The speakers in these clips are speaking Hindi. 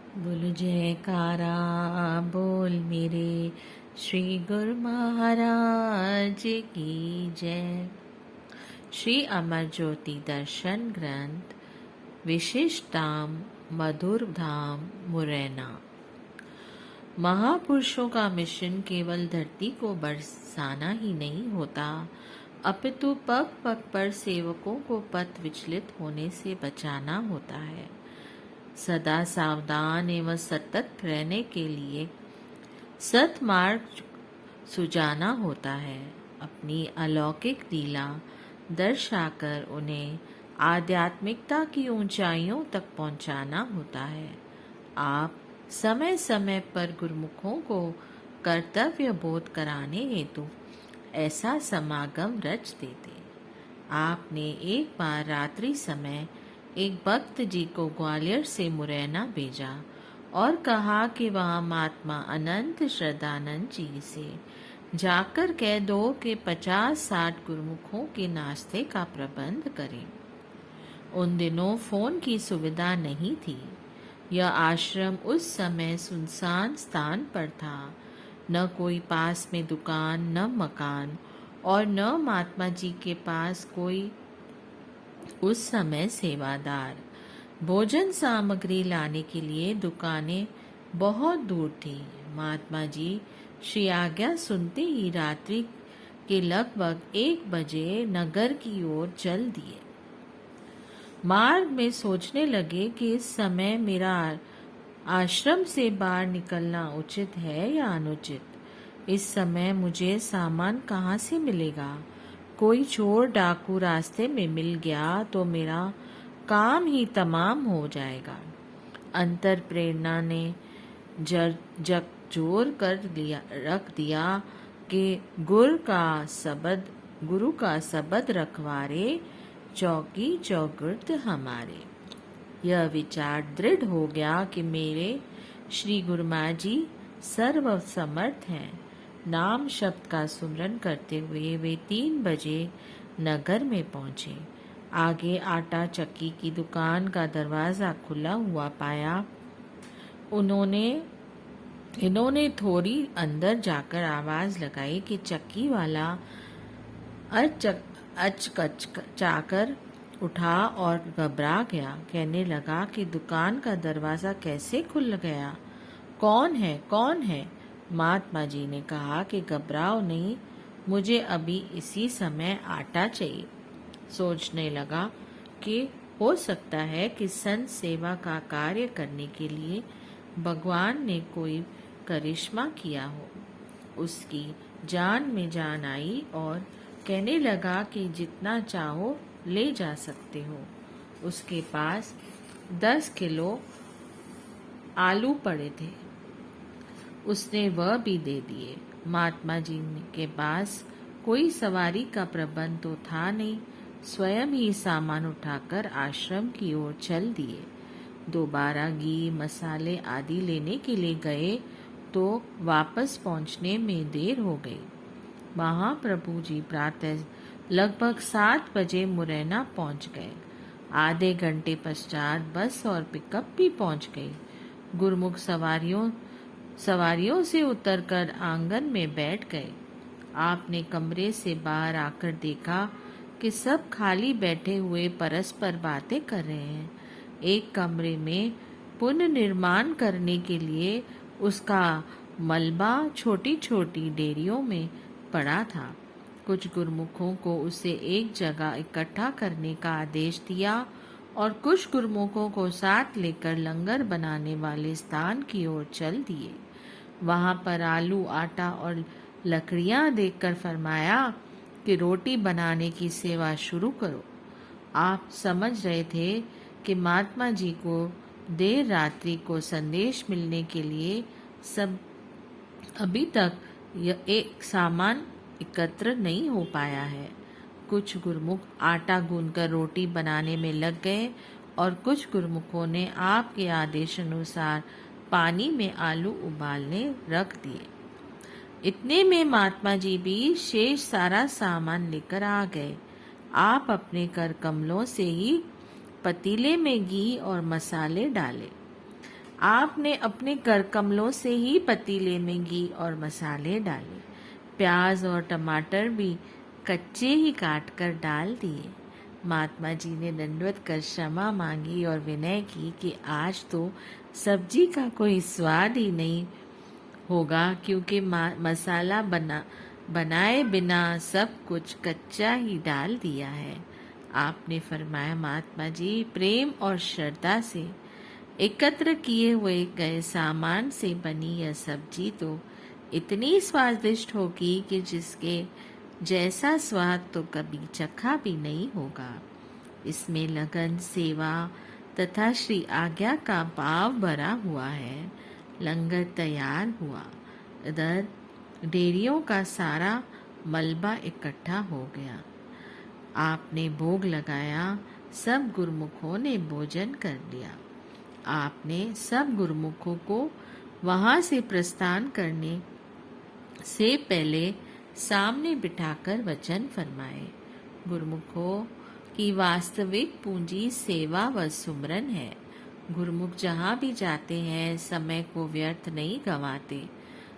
बोल जयकारा बोल मेरे श्री गुरु महाराज की जय। श्री अमर ज्योति दर्शन ग्रंथ विशिष्टाम मधुर धाम मुरैना। महापुरुषों का मिशन केवल धरती को बरसाना ही नहीं होता, अपितु पग पग पर सेवकों को पथ विचलित होने से बचाना होता है। सदा सावधान एवं सतत रहने के लिए सतमार्ग सुजाना होता है। अपनी अलौकिक लीला दर्शाकर उन्हें आध्यात्मिकता की ऊंचाइयों तक पहुंचाना होता है। आप समय समय पर गुरुमुखों को कर्तव्य बोध कराने हेतु ऐसा समागम रच देते। आपने एक बार रात्रि समय एक भक्त जी को ग्वालियर से मुरैना भेजा और कहा कि वहाँ महात्मा अनंत श्रद्धानंद जी से जाकर कह दो कि 50-60 गुरुमुखों के नाश्ते का प्रबंध करें। उन दिनों फोन की सुविधा नहीं थी। यह आश्रम उस समय सुनसान स्थान पर था। न कोई पास में दुकान, न मकान, और न महात्मा जी के पास कोई उस समय सेवादार। भोजन सामग्री लाने के लिए दुकानें बहुत दूर थी। महात्मा जी श्री आज्ञा सुनते ही रात्रि के लगभग 1 बजे नगर की ओर चल दिए। मार्ग में सोचने लगे कि इस समय मेरा आश्रम से बाहर निकलना उचित है या अनुचित। इस समय मुझे सामान कहाँ से मिलेगा? कोई चोर डाकू रास्ते में मिल गया तो मेरा काम ही तमाम हो जाएगा। अंतर प्रेरणा ने जोर कर रख दिया कि गुरु का सबद रखवारे, चौकी चौगिर्द हमारे। यह विचार दृढ़ हो गया कि मेरे श्री गुरुमा जी सर्व समर्थ हैं। नाम शब्द का सुमरन करते हुए वे 3 बजे नगर में पहुंचे। आगे आटा चक्की की दुकान का दरवाजा खुला हुआ पाया। इन्होंने थोड़ी अंदर जाकर आवाज लगाई कि चक्की वाला अचकचाकर उठा और घबरा गया। कहने लगा कि दुकान का दरवाजा कैसे खुल गया? कौन है, कौन है? महात्मा जी ने कहा कि घबराओ नहीं, मुझे अभी इसी समय आटा चाहिए। सोचने लगा कि हो सकता है कि संत सेवा का कार्य करने के लिए भगवान ने कोई करिश्मा किया हो। उसकी जान में जान आई और कहने लगा कि जितना चाहो ले जा सकते हो। उसके पास 10 किलो आलू पड़े थे, उसने वह भी दे दिए। महात्मा जी के पास कोई सवारी का प्रबंध तो था नहीं, स्वयं ही सामान उठाकर आश्रम की ओर चल दिए। दोबारा घी, मसाले आदि लेने के लिए गए तो वापस पहुंचने में देर हो गई। महाप्रभु जी प्रातः लगभग 7 बजे मुरैना पहुंच गए। आधे घंटे पश्चात बस और पिकअप भी पहुंच गई। गुरुमुख सवारियों से उतरकर आंगन में बैठ गए। आपने कमरे से बाहर आकर देखा कि सब खाली बैठे हुए परस्पर बातें कर रहे हैं। एक कमरे में पुनर्निर्माण करने के लिए उसका मलबा छोटी छोटी डेरियों में पड़ा था। कुछ गुरुमुखों को उसे एक जगह इकट्ठा करने का आदेश दिया और कुछ गुरुमुखों को साथ लेकर लंगर बनाने वाले स्थान की ओर चल दिए। वहां पर आलू, आटा और लकड़ियां देखकर फरमाया कि रोटी बनाने की सेवा शुरू करो। आप समझ रहे थे कि महात्मा जी को देर रात्रि को संदेश मिलने के लिए सब अभी तक यह एक सामान एकत्र नहीं हो पाया है। कुछ गुरुमुख आटा गूंथकर रोटी बनाने में लग गए और कुछ गुरुमुखों ने आपके आदेश अनुसार पानी में आलू उबालने रख दिए। इतने में महात्मा जी भी शेष सारा सामान लेकर आ गए। आप अपने कर कमलों से ही पतीले में घी और मसाले डाले। आपने अपने कर कमलों से ही पतीले में घी और मसाले डाले। प्याज और टमाटर भी कच्चे ही काट कर डाल दिए। महात्मा जी ने दंडवत कर क्षमा मांगी और विनय की कि आज तो सब्जी का कोई स्वाद ही नहीं होगा, क्योंकि मसाला बनाए बिना सब कुछ कच्चा ही डाल दिया है। आपने फरमाया, महात्मा जी, प्रेम और श्रद्धा से एकत्र किए हुए गए सामान से बनी यह सब्जी तो इतनी स्वादिष्ट होगी कि जिसके जैसा स्वाद तो कभी चखा भी नहीं होगा। इसमें लगन, सेवा तथा श्री आज्ञा का भाव भरा हुआ है। लंगर तैयार हुआ। इधर डेरियों का सारा मलबा इकट्ठा हो गया। आपने भोग लगाया। सब गुरुमुखों ने भोजन कर लिया। आपने सब गुरुमुखों को वहां से प्रस्थान करने से पहले सामने बिठाकर वचन फरमाए। गुरुमुखों की वास्तविक पूंजी सेवा व सुमरन है। गुरुमुख जहाँ भी जाते हैं समय को व्यर्थ नहीं गंवाते,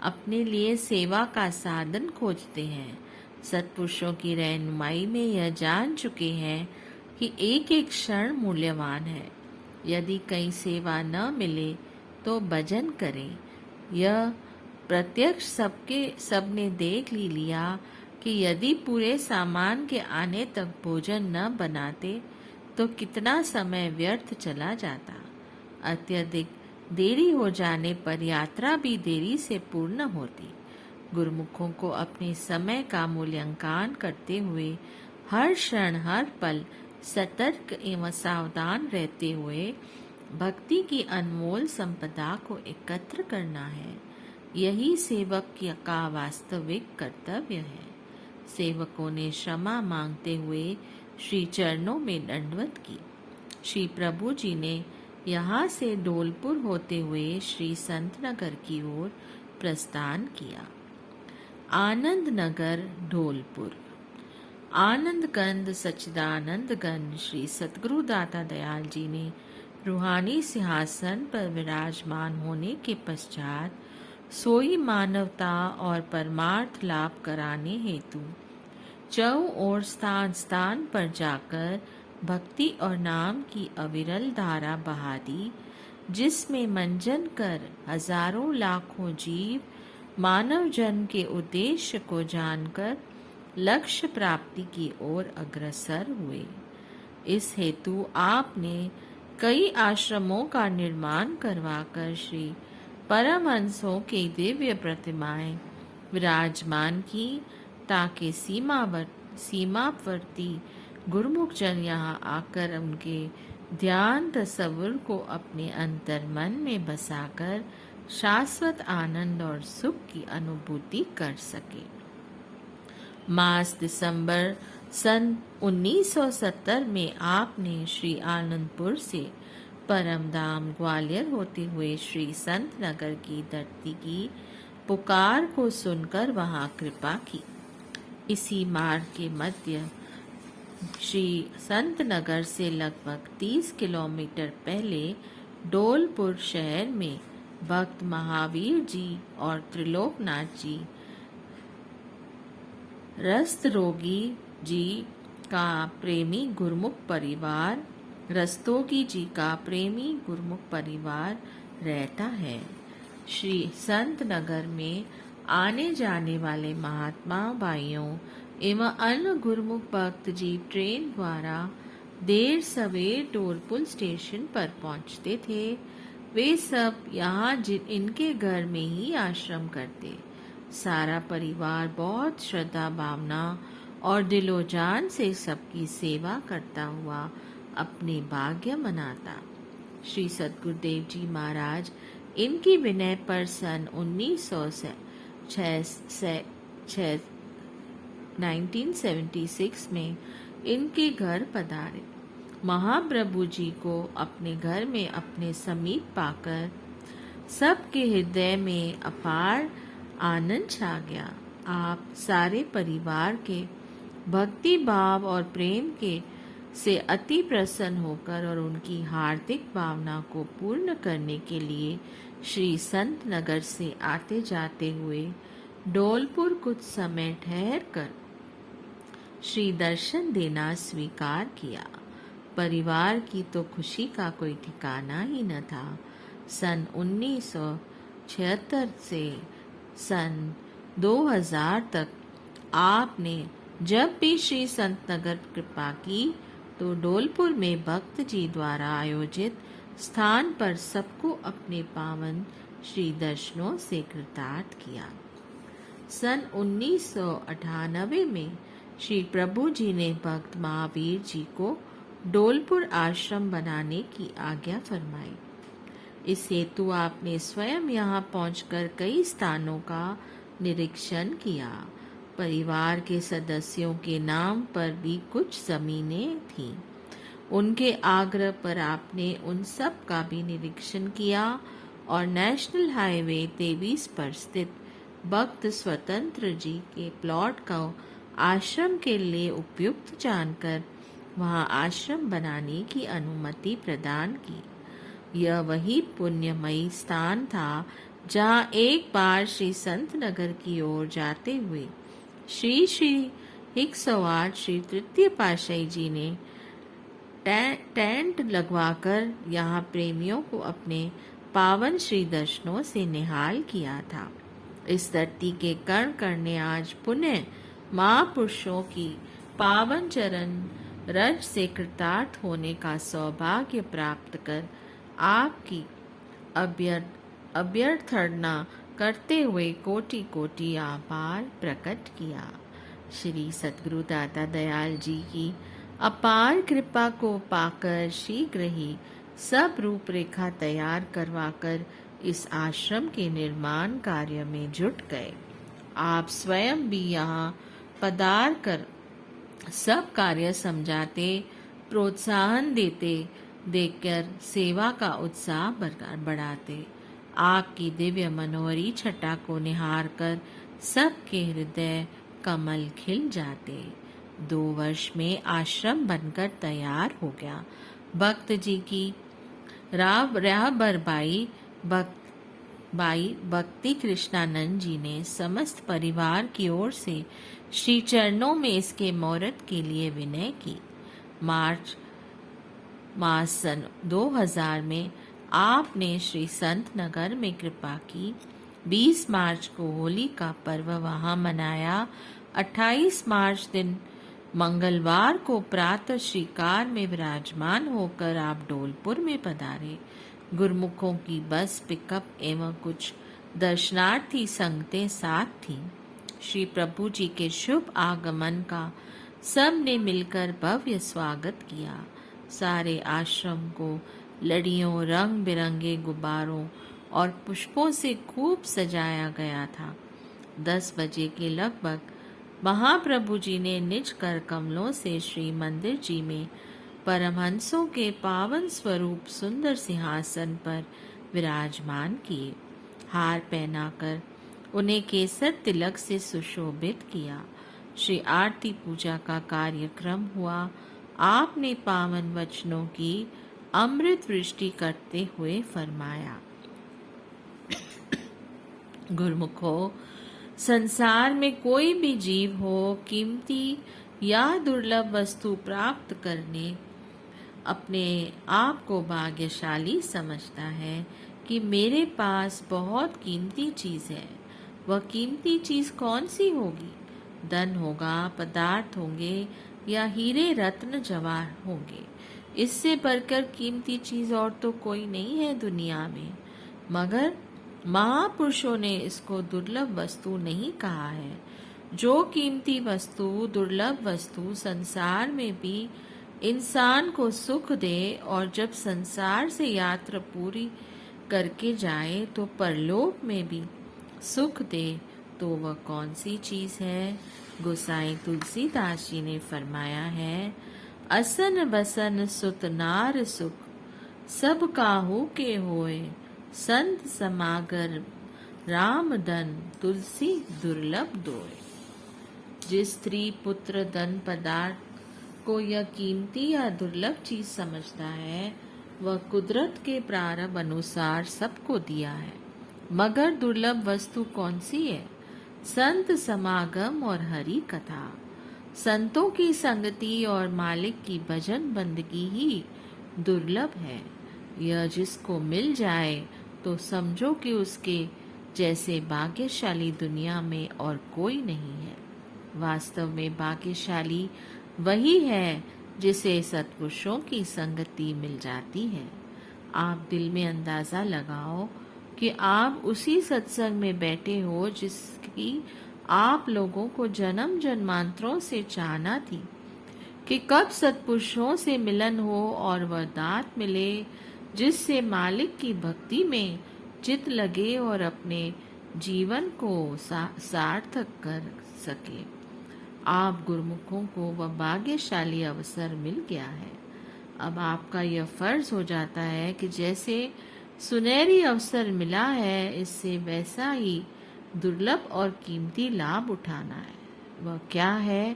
अपने लिए सेवा का साधन खोजते हैं। सत्पुरुषों की रहनुमाई में यह जान चुके हैं कि एक एक क्षण मूल्यवान है। यदि कहीं सेवा न मिले तो भजन करें। यह प्रत्यक्ष सबने देख लिया कि यदि पूरे सामान के आने तक भोजन न बनाते तो कितना समय व्यर्थ चला जाता। अत्यधिक देरी हो जाने पर यात्रा भी देरी से पूर्ण होती। गुरुमुखों को अपने समय का मूल्यांकन करते हुए हर क्षण हर पल सतर्क एवं सावधान रहते हुए भक्ति की अनमोल संपदा को एकत्र करना है। यही सेवक का वास्तविक कर्तव्य है। सेवकों ने क्षमा मांगते हुए श्री चरणों में दंडवत की। श्री प्रभु जी ने यहाँ से डोलपुर होते हुए श्री संत नगर की ओर प्रस्थान किया। आनंद नगर, ढोलपुर। आनंद कंद सच्चिदानंद गण श्री सतगुरु दाता दयाल जी ने रूहानी सिंहासन पर विराजमान होने के पश्चात सोई मानवता और परमार्थ लाभ कराने हेतु चौ और स्थान स्थान पर जाकर भक्ति और नाम की अविरल धारा बहा दी, जिसमें मंजन कर हजारों लाखों जीव मानव जन्म के उद्देश्य को जानकर लक्ष्य प्राप्ति की ओर अग्रसर हुए। इस हेतु आपने कई आश्रमों का निर्माण करवाकर श्री परमहंसों की दिव्य प्रतिमाएं विराजमान की, ताकि सीमावर्ती गुरुमुख जन यहाँ आकर उनके ध्यान तसव्वुर को अपने अंतर मन में बसाकर शाश्वत आनंद और सुख की अनुभूति कर सके। मास दिसंबर सन 1970 में आपने श्री आनंदपुर से परमधाम ग्वालियर होते हुए श्री संत नगर की धरती की पुकार को सुनकर वहां कृपा की। इसी मार्ग के मध्य श्री संत नगर से लगभग 30 किलोमीटर पहले डोलपुर शहर में भक्त महावीर जी और त्रिलोकनाथ जी रस्तरोगी जी का प्रेमी गुरुमुख परिवार रस्तोगी जी का प्रेमी गुरुमुख परिवार रहता है। श्री संत नगर में आने जाने वाले महात्मा भाइयों एवं अन्य गुरुमुख भक्त जी ट्रेन द्वारा देर सवेर डोलपुर स्टेशन पर पहुंचते थे। वे सब यहाँ इनके घर में ही आश्रम करते। सारा परिवार बहुत श्रद्धा भावना और दिलोजान से सबकी सेवा करता हुआ अपने भाग्य मनाता। श्री सतगुरुदेव जी महाराज इनकी विनय पर सन 1976 में इनके घर पधारे। महाप्रभु जी को अपने घर में अपने समीप पाकर सबके हृदय में अपार आनंद छा गया। आप सारे परिवार के भक्ति भाव और प्रेम के से अति प्रसन्न होकर और उनकी हार्दिक भावना को पूर्ण करने के लिए श्री संत नगर से आते जाते हुए डोलपुर कुछ समय ठहर कर श्री दर्शन देना स्वीकार किया। परिवार की तो खुशी का कोई ठिकाना ही न था। सन 1976 से सन 2000 तक आपने जब भी श्री संत नगर कृपा की तो डोलपुर में भक्त जी द्वारा आयोजित स्थान पर सबको अपने पावन श्री दर्शनों से कृतार्थ किया। सन 1998 में श्री प्रभु जी ने भक्त महावीर जी को डोलपुर आश्रम बनाने की आज्ञा फरमाई। इस हेतु आपने स्वयं यहाँ पहुंचकर कई स्थानों का निरीक्षण किया। परिवार के सदस्यों के नाम पर भी कुछ जमीनें थीं। उनके आग्रह पर आपने उन सब का भी निरीक्षण किया और नेशनल हाईवे 23 पर स्थित भक्त स्वतंत्र जी के प्लॉट का आश्रम के लिए उपयुक्त जानकर वहां आश्रम बनाने की अनुमति प्रदान की। यह वही पुण्यमयी स्थान था जहां एक बार श्री संत नगर की ओर जाते हुए श्री श्री 108 श्री तृतीय पातशाही जी ने टेंट लगवाकर यहाँ प्रेमियों को अपने पावन श्री दर्शनों से निहाल किया था। इस धरती के कण कण ने आज पुण्य महापुरुषों की पावन चरण रज से कृतार्थ होने का सौभाग्य प्राप्त कर आपकी अभ्यर्थना करते हुए कोटि कोटि आभार प्रकट किया। श्री सद्गुरु दाता दयाल जी की अपार कृपा को पाकर शीघ्र ही सब रूपरेखा तैयार करवाकर इस आश्रम के निर्माण कार्य में जुट गए। आप स्वयं भी यहाँ पधार कर सब कार्य समझाते, प्रोत्साहन देते, देकर सेवा का उत्साह बढ़ाते। आपकी दिव्य मनोहरी छटा को निहार कर सबके हृदय कमल खिल जाते। 2 वर्ष में आश्रम बनकर तैयार हो गया। भक्त जी की राहबरबाई भक्ति कृष्णानंद जी ने समस्त परिवार की ओर से श्री चरणों में इसके मुहूर्त के लिए विनय की। मार्च मास सन 2000 में आपने श्री संत नगर में कृपा की। 20 मार्च को होली का पर्व वहां मनाया। 28 मार्च दिन मंगलवार को प्रातः श्रीकार में विराजमान होकर आप डोलपुर में पधारे। गुरमुखों की बस पिकअप एवं कुछ दर्शनार्थी संगतें साथ थीं। श्री प्रभु जी के शुभ आगमन का सब ने मिलकर भव्य स्वागत किया। सारे आश्रम को लड़ियों, रंग बिरंगे गुब्बारों और पुष्पों से खूब सजाया गया था। 10 बजे के लगभग महाप्रभु जी ने निज कर कमलों से श्री मंदिर जी में परमहंसों के पावन स्वरूप सुंदर सिंहासन पर विराजमान किए। हार पहनाकर उन्हें केसर तिलक से सुशोभित किया। श्री आरती पूजा का कार्यक्रम हुआ। आपने पावन वचनों की अमृत वृष्टि करते हुए फरमाया, गुरुमुखो, संसार में कोई भी जीव हो, कीमती या दुर्लभ वस्तु प्राप्त करने अपने आप को भाग्यशाली समझता है कि मेरे पास बहुत कीमती चीज है। वह कीमती चीज कौन सी होगी? धन होगा, पदार्थ होंगे या हीरे रत्न जवाहर होंगे। इससे बढ़कर कीमती चीज और तो कोई नहीं है दुनिया में। मगर महापुरुषों ने इसको दुर्लभ वस्तु नहीं कहा है। जो कीमती वस्तु, दुर्लभ वस्तु संसार में भी इंसान को सुख दे और जब संसार से यात्रा पूरी करके जाए तो परलोक में भी सुख दे, तो वह कौन सी चीज है? गोसाई तुलसीदास जी ने फरमाया है, असन बसन सुत नार सुख, सब काहू के होए, संत समागर राम धन, तुलसी दुर्लभ दोए। जिस स्त्री पुत्र धन पदार्थ को यह कीमती या दुर्लभ चीज समझता है, वह कुदरत के प्रारंभ अनुसार सबको दिया है। मगर दुर्लभ वस्तु कौन सी है? संत समागम और हरि कथा। संतों की संगति और मालिक की भजन बंदगी ही दुर्लभ है। यह जिसको मिल जाए तो समझो कि उसके जैसे भाग्यशाली दुनिया में और कोई नहीं है। वास्तव में भाग्यशाली वही है जिसे सत्पुरुषों की संगति मिल जाती है। आप दिल में अंदाजा लगाओ कि आप उसी सत्संग में बैठे हो जिसकी आप लोगों को जन्म जन्मांतरों से चाहना थी कि कब सत्पुरुषों से मिलन हो और वह दात मिले जिससे मालिक की भक्ति में चित लगे और अपने जीवन को सार्थक कर सके। आप गुरुमुखों को वह भाग्यशाली अवसर मिल गया है। अब आपका यह फर्ज हो जाता है कि जैसे सुनहरी अवसर मिला है, इससे वैसा ही दुर्लभ और कीमती लाभ उठाना है। वह क्या है?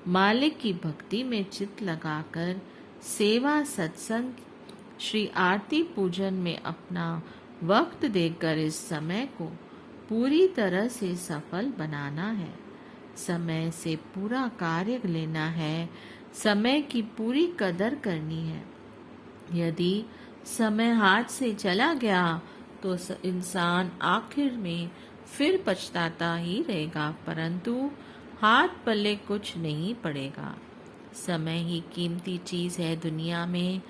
मालिक की भक्ति में चित लगाकर सेवा, सत्संग, श्री आरती पूजन में अपना वक्त देकर इस समय को पूरी तरह से सफल बनाना है। समय से पूरा कार्य लेना है। समय की पूरी कदर करनी है। यदि समय हाथ से चला गया तो इंसान आखिर में फिर पछताता ही रहेगा, परंतु हाथ पल्ले कुछ नहीं पड़ेगा। समय ही कीमती चीज है दुनिया में।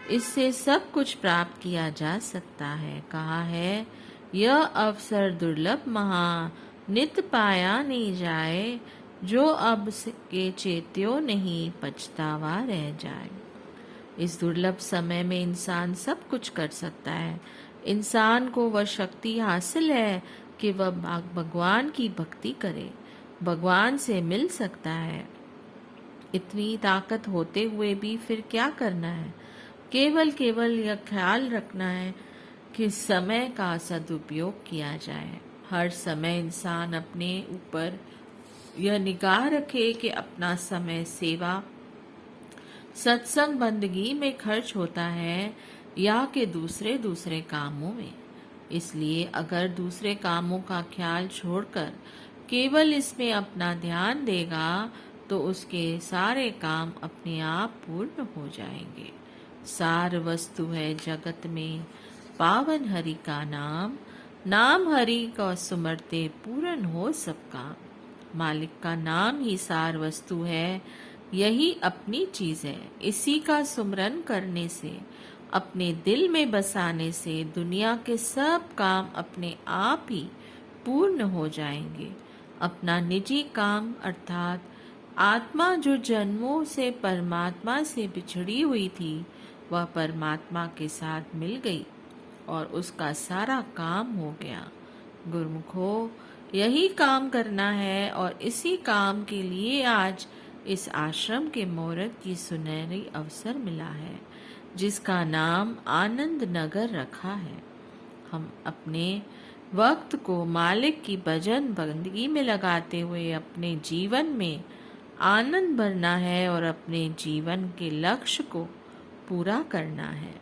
इससे सब कुछ प्राप्त किया जा सकता है। कहा है, यह अवसर दुर्लभ महा नित पाया नहीं जाए, जो अब के चेत्यो नहीं पछतावा रह जाए। इस दुर्लभ समय में इंसान सब कुछ कर सकता है। इंसान को वह शक्ति हासिल है कि वह भगवान की भक्ति करे, भगवान से मिल सकता है। इतनी ताकत होते हुए भी फिर क्या करना है? केवल यह ख्याल रखना है कि समय का सदुपयोग किया जाए। हर समय इंसान अपने ऊपर यह निगाह रखे कि अपना समय सेवा, सत्संग, बंदगी में खर्च होता है या कि दूसरे कामों में। इसलिए अगर दूसरे कामों का ख्याल छोड़कर केवल इसमें अपना ध्यान देगा तो उसके सारे काम अपने आप पूर्ण हो जाएंगे। सार वस्तु है जगत में पावन हरि का नाम, नाम हरि का सुमरते पूर्ण हो सबका। मालिक का नाम ही सार वस्तु है, यही अपनी चीज है। इसी का सुमरन करने से, अपने दिल में बसाने से दुनिया के सब काम अपने आप ही पूर्ण हो जाएंगे। अपना निजी काम अर्थात आत्मा जो जन्मों से परमात्मा से बिछड़ी हुई थी, वह परमात्मा के साथ मिल गई और उसका सारा काम हो गया। गुरुमुखो, यही काम करना है और इसी काम के लिए आज इस आश्रम के मुहूर्त की सुनहरी अवसर मिला है, जिसका नाम आनंद नगर रखा है। हम अपने वक्त को मालिक की भजन बंदगी में लगाते हुए अपने जीवन में आनंद भरना है और अपने जीवन के लक्ष्य को पूरा करना है।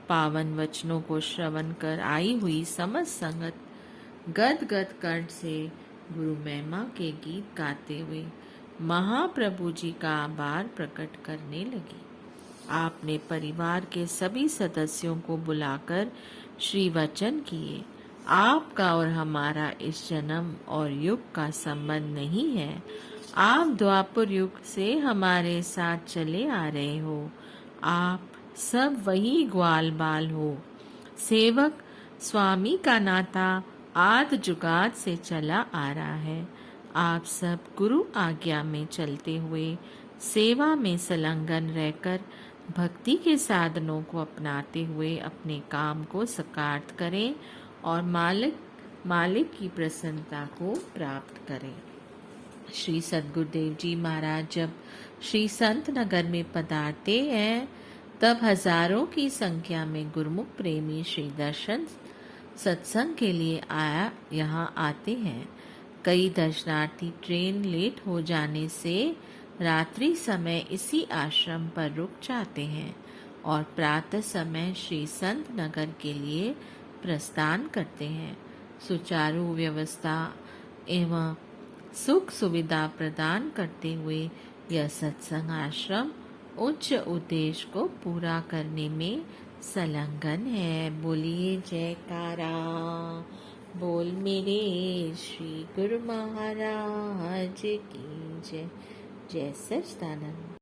पावन वचनों को श्रवण कर आई हुई समस्त संगत गद कंठ से गुरु महिमा के गीत गाते हुए महाप्रभु जी का आभार प्रकट करने लगी। आपने परिवार के सभी सदस्यों को बुलाकर श्री वचन किए। आपका और हमारा इस जन्म और युग का संबंध नहीं है। आप द्वापर युग से हमारे साथ चले आ रहे हो। आप सब वही ग्वाल बाल हो। सेवक स्वामी का नाता आद जुगाद से चला आ रहा है। आप सब गुरु आज्ञा में चलते हुए सेवा में संलग्न रहकर भक्ति के साधनों को अपनाते हुए अपने काम को साकार करें और मालिक की प्रसन्नता को प्राप्त करें। श्री सद्गुरुदेव जी महाराज जब श्री संत नगर में पधारते हैं, तब हजारों की संख्या में गुरुमुख प्रेमी श्री दर्शन सत्संग के लिए यहाँ आते हैं। कई दर्शनार्थी ट्रेन लेट हो जाने से रात्रि समय इसी आश्रम पर रुक जाते हैं और प्रातः समय श्री संत नगर के लिए प्रस्थान करते हैं। सुचारू व्यवस्था एवं सुख सुविधा प्रदान करते हुए यह सत्संग आश्रम उच्च उद्देश्य को पूरा करने में संलग्न है। बोलिए जयकारा, बोल मेरे श्री गुरु महाराज की जय। जय सच्चिदानंद।